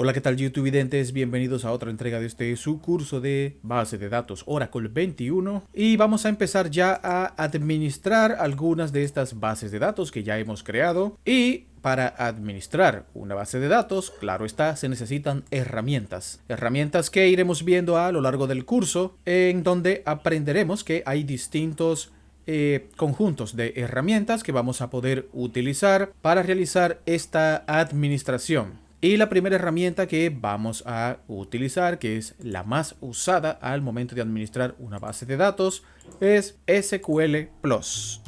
Hola, ¿qué tal YouTube videntes? Bienvenidos a otra entrega de su curso de base de datos Oracle 21 y vamos a empezar ya a administrar algunas de estas bases de datos que ya hemos creado. Y para administrar una base de datos, claro está, se necesitan herramientas que iremos viendo a lo largo del curso, en donde aprenderemos que hay distintos conjuntos de herramientas que vamos a poder utilizar para realizar esta administración. Y la primera herramienta que vamos a utilizar, que es la más usada al momento de administrar una base de datos, es SQL Plus.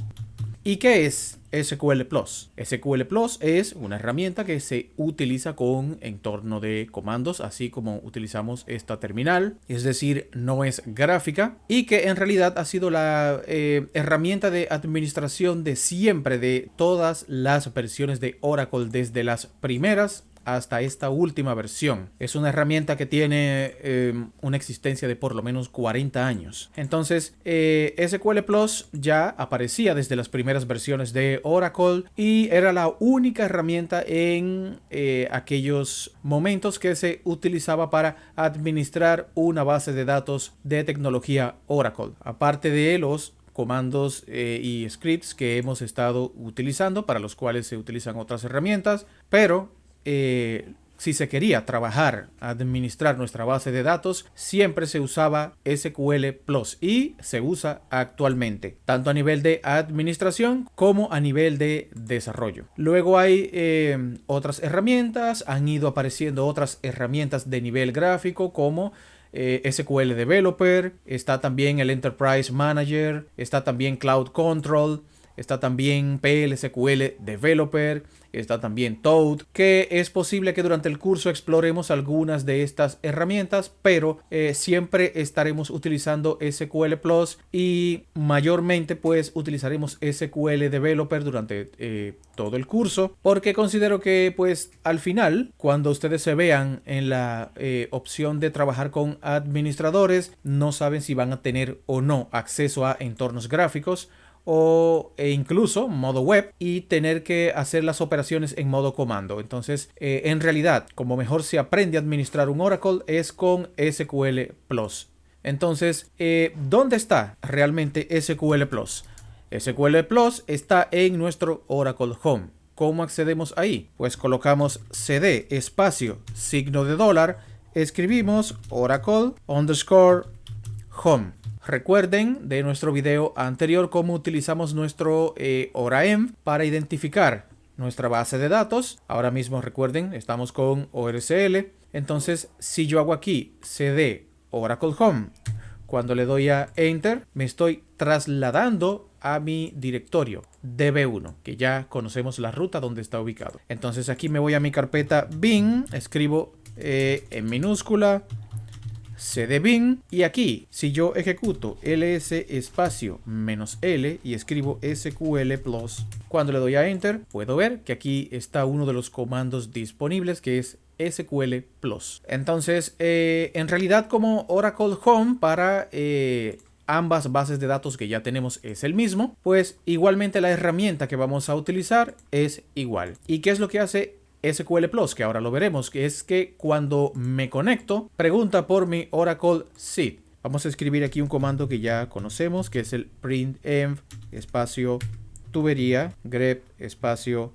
¿Y qué es SQL Plus? SQL Plus es una herramienta que se utiliza con entorno de comandos, así como utilizamos esta terminal, es decir, no es gráfica, y que en realidad ha sido la herramienta de administración de siempre de todas las versiones de Oracle, desde las primeras hasta esta última versión. Es una herramienta que tiene una existencia de por lo menos 40 años. Entonces, SQL Plus ya aparecía desde las primeras versiones de Oracle y era la única herramienta en aquellos momentos que se utilizaba para administrar una base de datos de tecnología Oracle. Aparte de los comandos y scripts que hemos estado utilizando, para los cuales se utilizan otras herramientas, pero si se quería trabajar, administrar nuestra base de datos, siempre se usaba SQL Plus y se usa actualmente, tanto a nivel de administración como a nivel de desarrollo. Luego hay otras herramientas, han ido apareciendo otras herramientas de nivel gráfico como SQL Developer, está también el Enterprise Manager, está también Cloud Control, está también PL/SQL Developer, está también Toad, que es posible que durante el curso exploremos algunas de estas herramientas, pero siempre estaremos utilizando SQL Plus y mayormente pues utilizaremos SQL Developer durante todo el curso, porque considero que pues al final, cuando ustedes se vean en la opción de trabajar con administradores, no saben si van a tener o no acceso a entornos gráficos e incluso modo web y tener que hacer las operaciones en modo comando. Entonces, en realidad, como mejor se aprende a administrar un Oracle es con SQL Plus. Entonces, ¿dónde está realmente SQL Plus? SQL Plus está en nuestro Oracle Home. ¿Cómo accedemos ahí? Pues colocamos cd espacio signo de dólar, escribimos Oracle_Home. Recuerden de nuestro video anterior cómo utilizamos nuestro ORAenv para identificar nuestra base de datos. Ahora mismo recuerden, estamos con ORCL. Entonces, si yo hago aquí cd Oracle Home, cuando le doy a Enter, me estoy trasladando a mi directorio DB1, que ya conocemos la ruta donde está ubicado. Entonces aquí me voy a mi carpeta bin, escribo en minúscula cdbin, y aquí si yo ejecuto ls espacio -l y escribo SQL Plus, cuando le doy a Enter puedo ver que aquí está uno de los comandos disponibles, que es SQL Plus. Entonces en realidad, como Oracle Home para ambas bases de datos que ya tenemos es el mismo, pues igualmente la herramienta que vamos a utilizar es igual. ¿Y qué es lo que hace SQL Plus? Que ahora lo veremos, que es que cuando me conecto, pregunta por mi Oracle Seed. Vamos a escribir aquí un comando que ya conocemos, que es el printf espacio tubería grep espacio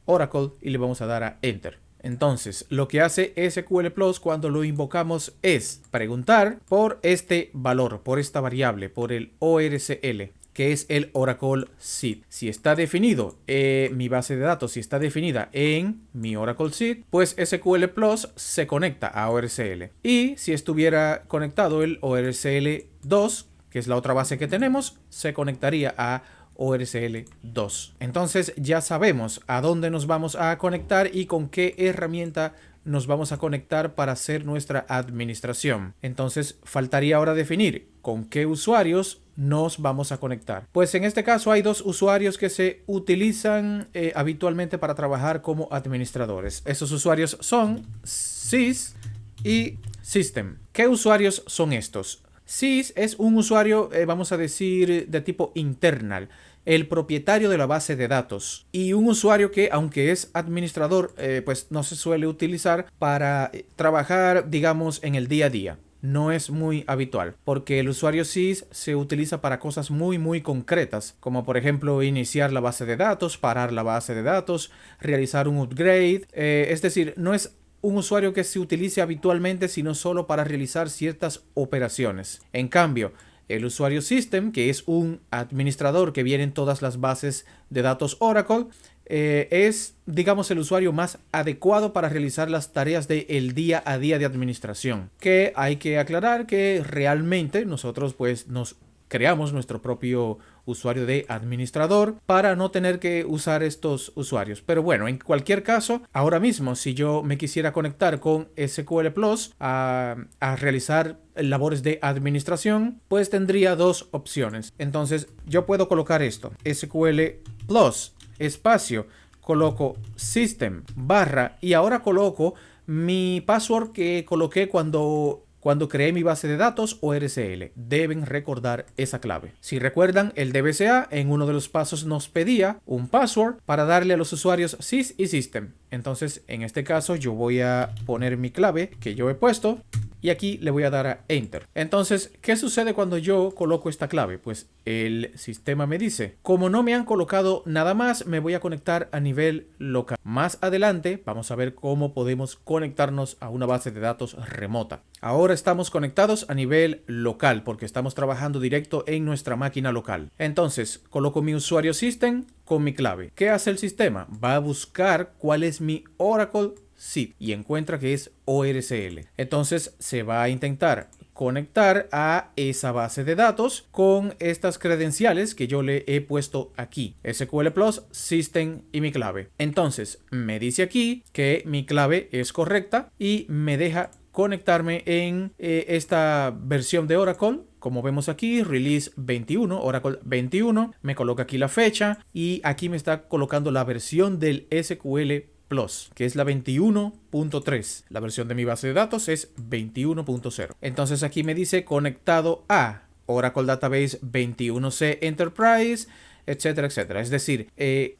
Oracle, y le vamos a dar a Enter. Entonces, lo que hace SQL Plus cuando lo invocamos es preguntar por este valor, por esta variable, por el ORCL, que es el Oracle Seed. Si está definido mi base de datos, si está definida en mi Oracle Seed, pues SQL Plus se conecta a ORCL. Y si estuviera conectado el ORCL 2, que es la otra base que tenemos, se conectaría a ORCL 2. Entonces ya sabemos a dónde nos vamos a conectar y con qué herramienta nos vamos a conectar para hacer nuestra administración. Entonces faltaría ahora definir con qué usuarios nos vamos a conectar. Pues en este caso hay dos usuarios que se utilizan habitualmente para trabajar como administradores. Esos usuarios son sys y system. ¿Qué usuarios son estos? Sys es un usuario, vamos a decir, de tipo internal, el propietario de la base de datos y un usuario que, aunque es administrador, pues no se suele utilizar para trabajar, digamos, en el día a día. No es muy habitual, porque el usuario sys se utiliza para cosas muy concretas, como por ejemplo iniciar la base de datos, parar la base de datos, realizar un upgrade. Es decir, no es un usuario que se utilice habitualmente, sino solo para realizar ciertas operaciones. En cambio, el usuario system, que es un administrador que viene en todas las bases de datos Oracle, es, digamos, el usuario más adecuado para realizar las tareas del día a día de administración. Que hay que aclarar que realmente nosotros pues nos creamos nuestro propio usuario de administrador para no tener que usar estos usuarios. Pero bueno, en cualquier caso, ahora mismo si yo me quisiera conectar con SQL Plus a realizar labores de administración, pues tendría dos opciones. Entonces yo puedo colocar esto, SQL Plus, espacio, coloco system, barra, y ahora coloco mi password que coloqué cuando creé mi base de datos ORCL. Deben recordar esa clave. Si recuerdan, el DBCA en uno de los pasos nos pedía un password para darle a los usuarios sys y system. Entonces, en este caso, yo voy a poner mi clave que yo he puesto y aquí le voy a dar a Enter. Entonces, ¿qué sucede cuando yo coloco esta clave? Pues el sistema me dice, como no me han colocado nada más, me voy a conectar a nivel local. Más adelante vamos a ver cómo podemos conectarnos a una base de datos remota. Ahora estamos conectados a nivel local porque estamos trabajando directo en nuestra máquina local. Entonces, coloco mi usuario system con mi clave. ¿Qué hace el sistema? Va a buscar cuál es mi Oracle SID y encuentra que es ORCL. Entonces se va a intentar conectar a esa base de datos con estas credenciales que yo le he puesto aquí, SQL Plus, System y mi clave. Entonces me dice aquí que mi clave es correcta y me deja conectarme en esta versión de Oracle. Como vemos aquí, release 21, Oracle 21, me coloca aquí la fecha y aquí me está colocando la versión del SQL Plus, que es la 21.3. La versión de mi base de datos es 21.0. Entonces aquí me dice conectado a Oracle Database 21C Enterprise, etcétera, etcétera. Es decir,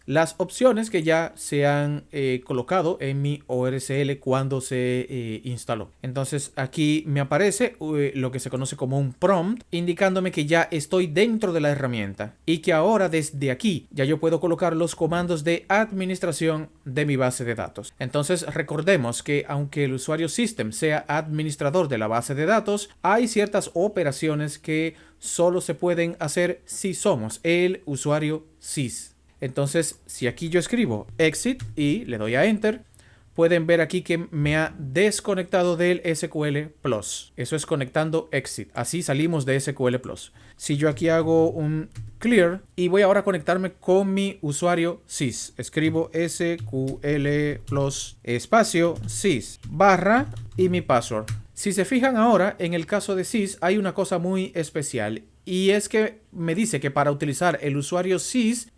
las opciones que ya se han colocado en mi ORCL cuando se instaló. Entonces aquí me aparece lo que se conoce como un prompt, indicándome que ya estoy dentro de la herramienta y que ahora desde aquí ya yo puedo colocar los comandos de administración de mi base de datos. Entonces recordemos que aunque el usuario system sea administrador de la base de datos, hay ciertas operaciones que solo se pueden hacer si somos el usuario sys. Entonces, si aquí yo escribo exit y le doy a enter, pueden ver aquí que me ha desconectado del SQL Plus. Eso es conectando exit. Así salimos de SQL Plus. Si yo aquí hago un clear y voy ahora a conectarme con mi usuario sys, escribo SQL Plus espacio sys barra y mi password. Si se fijan ahora, en el caso de sys hay una cosa muy especial y es que me dice que para utilizar el usuario sys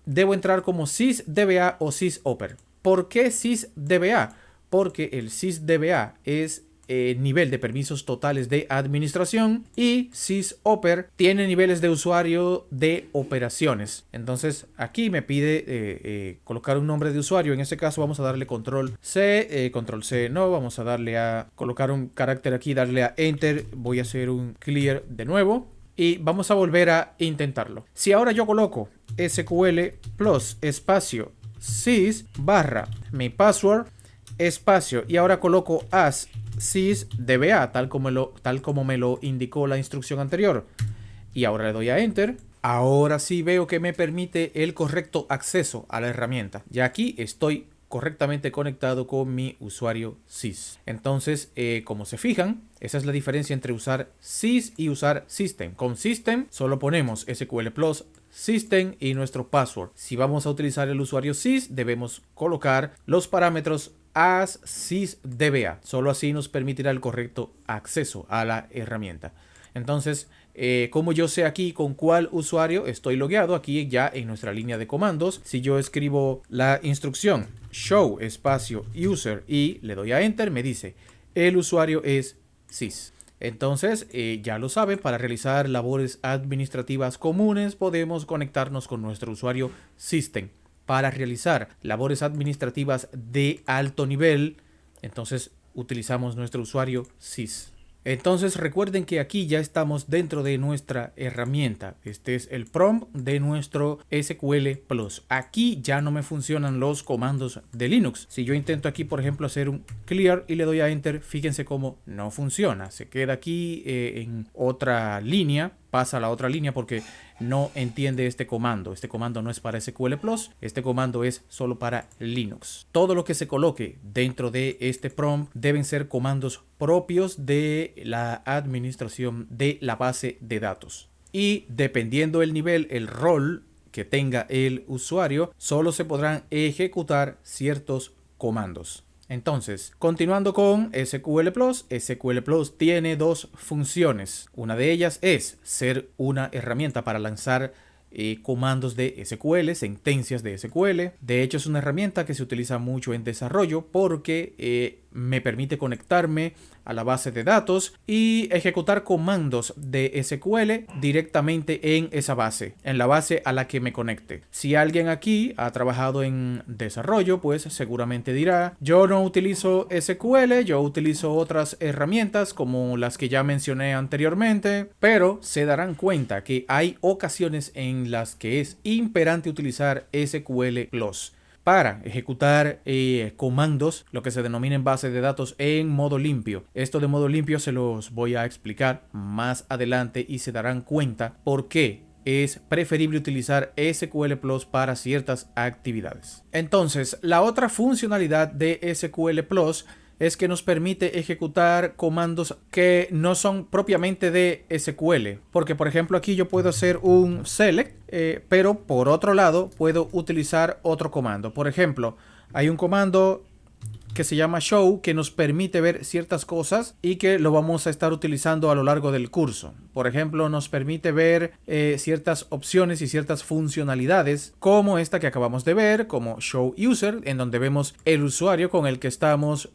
debo entrar como sysdba o sysoper. ¿Por qué sysdba? Porque el sysdba es nivel de permisos totales de administración y sysoper tiene niveles de usuario de operaciones. Entonces aquí me pide colocar un nombre de usuario. En este caso vamos a darle control C, control C no, vamos a darle a colocar un carácter aquí, darle a enter, voy a hacer un clear de nuevo y vamos a volver a intentarlo. Si ahora yo coloco SQL Plus espacio sys barra mi password espacio y ahora coloco as sysdba tal como me lo indicó la instrucción anterior y ahora le doy a enter, ahora sí veo que me permite el correcto acceso a la herramienta. Ya aquí estoy correctamente conectado con mi usuario sys. Entonces, como se fijan, esa es la diferencia entre usar sys y usar system. Con system solo ponemos SQL Plus, system y nuestro password. Si vamos a utilizar el usuario sys, debemos colocar los parámetros as sysdba. Solo así nos permitirá el correcto acceso a la herramienta. Entonces, como yo sé aquí con cuál usuario estoy logueado, aquí ya en nuestra línea de comandos, si yo escribo la instrucción show espacio user y le doy a enter, me dice el usuario es sys. Entonces, ya lo saben, para realizar labores administrativas comunes podemos conectarnos con nuestro usuario System. Para realizar labores administrativas de alto nivel, entonces utilizamos nuestro usuario sys. Entonces recuerden que aquí ya estamos dentro de nuestra herramienta. Este es el prompt de nuestro SQL Plus. Aquí ya no me funcionan los comandos de Linux. Si yo intento aquí, por ejemplo, hacer un clear y le doy a enter, fíjense cómo no funciona. Se queda aquí en otra línea. Pasa a la otra línea porque no entiende este comando. Este comando no es para SQL Plus. Este comando es solo para Linux. Todo lo que se coloque dentro de este prompt deben ser comandos propios de la administración de la base de datos. Y dependiendo el nivel, el rol que tenga el usuario, solo se podrán ejecutar ciertos comandos. Entonces, continuando con SQL Plus, SQL Plus tiene dos funciones. Una de ellas es ser una herramienta para lanzar comandos de SQL, sentencias de SQL. De hecho, es una herramienta que se utiliza mucho en desarrollo porque me permite conectarme a la base de datos y ejecutar comandos de SQL directamente en esa base, en la base a la que me conecte. Si alguien aquí ha trabajado en desarrollo, pues seguramente dirá, yo no utilizo SQL, yo utilizo otras herramientas como las que ya mencioné anteriormente, pero se darán cuenta que hay ocasiones en las que es imperante utilizar SQL Plus para ejecutar comandos, lo que se denomina en base de datos en modo limpio. Esto de modo limpio se los voy a explicar más adelante y se darán cuenta por qué es preferible utilizar SQL Plus para ciertas actividades. Entonces, la otra funcionalidad de SQL Plus es que nos permite ejecutar comandos que no son propiamente de SQL. Porque, por ejemplo, aquí yo puedo hacer un select, pero por otro lado puedo utilizar otro comando. Por ejemplo, hay un comando que se llama show que nos permite ver ciertas cosas y que lo vamos a estar utilizando a lo largo del curso. Por ejemplo, nos permite ver ciertas opciones y ciertas funcionalidades como esta que acabamos de ver, como show user, en donde vemos el usuario con el que estamos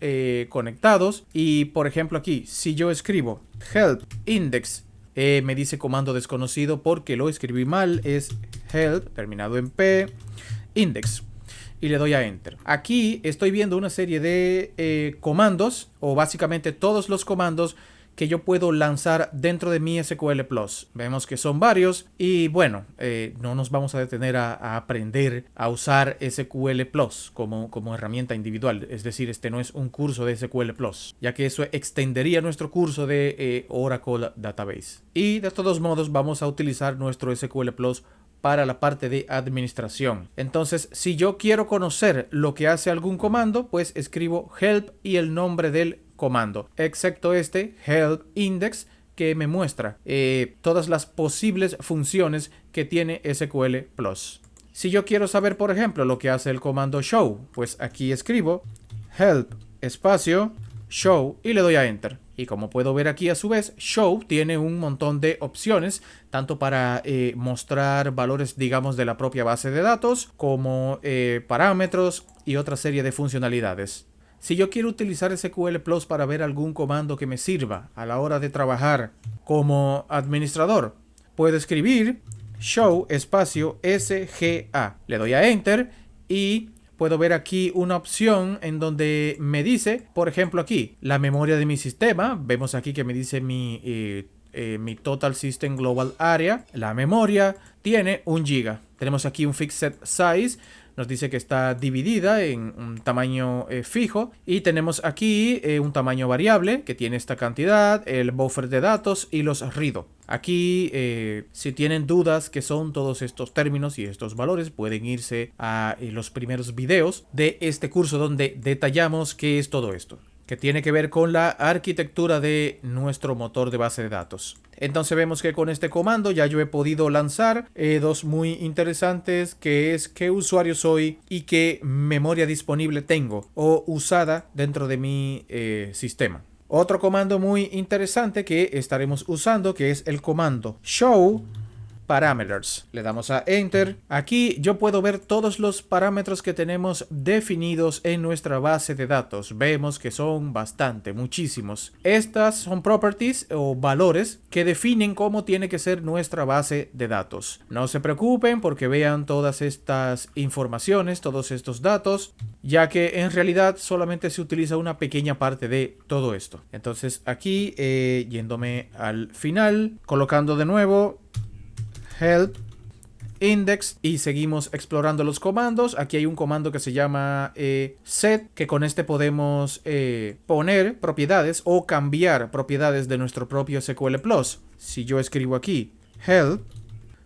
conectados. Y por ejemplo aquí, si yo escribo help index, me dice comando desconocido porque lo escribí mal, es help terminado en p index. Y le doy a enter. Aquí estoy viendo una serie de comandos, o básicamente todos los comandos que yo puedo lanzar dentro de mi SQL Plus. Vemos que son varios y bueno, no nos vamos a detener a aprender a usar SQL Plus como herramienta individual. Es decir, este no es un curso de SQL Plus, ya que eso extendería nuestro curso de Oracle Database. Y de todos modos vamos a utilizar nuestro SQL Plus para la parte de administración. Entonces, si yo quiero conocer lo que hace algún comando, pues escribo help y el nombre del comando, excepto este help index que me muestra todas las posibles funciones que tiene SQL Plus. Si yo quiero saber, por ejemplo, lo que hace el comando show, pues aquí escribo help espacio show y le doy a enter. Y como puedo ver aquí a su vez, show tiene un montón de opciones, tanto para mostrar valores, digamos, de la propia base de datos, como parámetros y otra serie de funcionalidades. Si yo quiero utilizar SQL Plus para ver algún comando que me sirva a la hora de trabajar como administrador, puedo escribir show espacio sga. Le doy a enter y puedo ver aquí una opción en donde me dice, por ejemplo aquí, la memoria de mi sistema. Vemos aquí que me dice mi Total System Global Area. La memoria tiene 1 GB. Tenemos aquí un Fixed Size. Nos dice que está dividida en un tamaño fijo. Y tenemos aquí un tamaño variable que tiene esta cantidad, el buffer de datos y los RIDO. Aquí, si tienen dudas qué son todos estos términos y estos valores, pueden irse a los primeros videos de este curso donde detallamos qué es todo esto, que tiene que ver con la arquitectura de nuestro motor de base de datos. Entonces vemos que con este comando ya yo he podido lanzar dos muy interesantes, que es qué usuario soy y qué memoria disponible tengo o usada dentro de mi sistema. Otro comando muy interesante que estaremos usando, que es el comando show Parameters. Le damos a Enter. Aquí yo puedo ver todos los parámetros que tenemos definidos en nuestra base de datos. Vemos que son muchísimos. Estas son properties o valores que definen cómo tiene que ser nuestra base de datos. No se preocupen porque vean todas estas informaciones, todos estos datos, ya que en realidad solamente se utiliza una pequeña parte de todo esto. Entonces aquí, yéndome al final, colocando de nuevo help index y seguimos explorando los comandos. Aquí hay un comando que se llama set, que con este podemos poner propiedades o cambiar propiedades de nuestro propio SQL Plus. Si yo escribo aquí help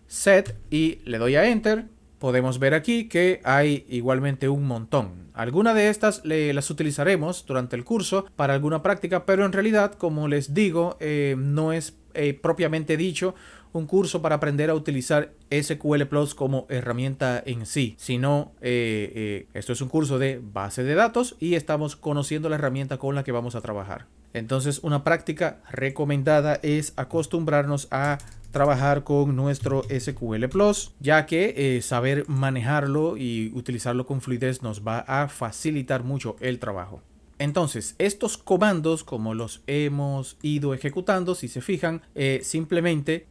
set y le doy a enter, podemos ver aquí que hay igualmente un montón. Algunas de estas las utilizaremos durante el curso para alguna práctica, pero en realidad, como les digo, no es propiamente dicho un curso para aprender a utilizar SQL Plus como herramienta en sí, sino esto es un curso de base de datos y estamos conociendo la herramienta con la que vamos a trabajar. Entonces, una práctica recomendada es acostumbrarnos a trabajar con nuestro SQL Plus, ya que saber manejarlo y utilizarlo con fluidez nos va a facilitar mucho el trabajo. Entonces, estos comandos, como los hemos ido ejecutando, si se fijan, simplemente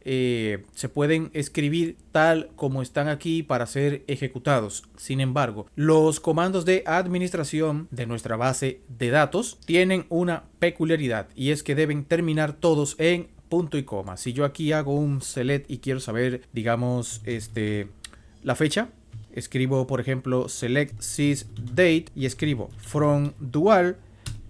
se pueden escribir tal como están aquí para ser ejecutados. Sin embargo, los comandos de administración de nuestra base de datos tienen una peculiaridad y es que deben terminar todos en punto y coma. Si yo aquí hago un select y quiero saber, digamos, la fecha, escribo, por ejemplo, select sysdate y escribo from dual,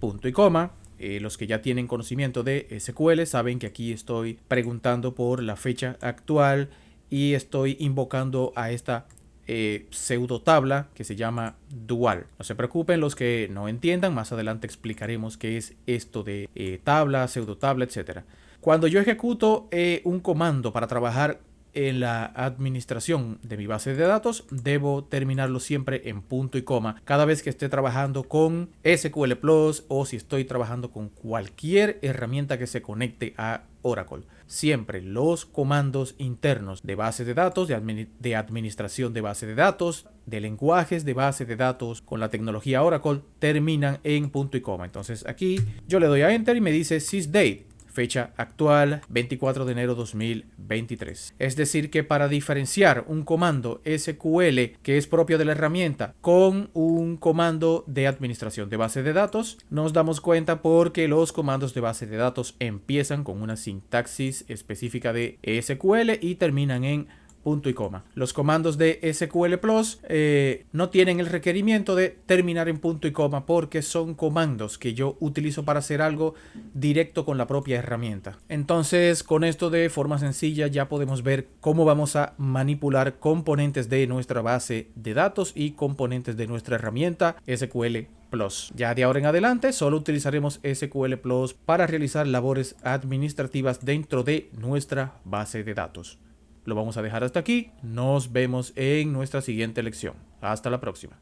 punto y coma. Los que ya tienen conocimiento de SQL saben que aquí estoy preguntando por la fecha actual y estoy invocando a esta pseudo tabla que se llama dual. No se preocupen los que no entiendan, más adelante explicaremos qué es esto de tabla, pseudo tabla, etc. Cuando yo ejecuto un comando para trabajar en la administración de mi base de datos, debo terminarlo siempre en punto y coma cada vez que esté trabajando con SQL Plus o si estoy trabajando con cualquier herramienta que se conecte a Oracle. Siempre los comandos internos de base de datos, de administración de base de datos, de lenguajes de base de datos con la tecnología Oracle terminan en punto y coma. Entonces aquí yo le doy a enter y me dice sysdate. Fecha actual 24 de enero 2023. Es decir que para diferenciar un comando SQL que es propio de la herramienta con un comando de administración de base de datos, nos damos cuenta porque los comandos de base de datos empiezan con una sintaxis específica de SQL y terminan en punto y coma. Los comandos de SQL Plus no tienen el requerimiento de terminar en punto y coma porque son comandos que yo utilizo para hacer algo directo con la propia herramienta. Entonces, con esto de forma sencilla ya podemos ver cómo vamos a manipular componentes de nuestra base de datos y componentes de nuestra herramienta SQL Plus. Ya de ahora en adelante solo utilizaremos SQL Plus para realizar labores administrativas dentro de nuestra base de datos. Lo vamos a dejar hasta aquí. Nos vemos en nuestra siguiente lección. Hasta la próxima.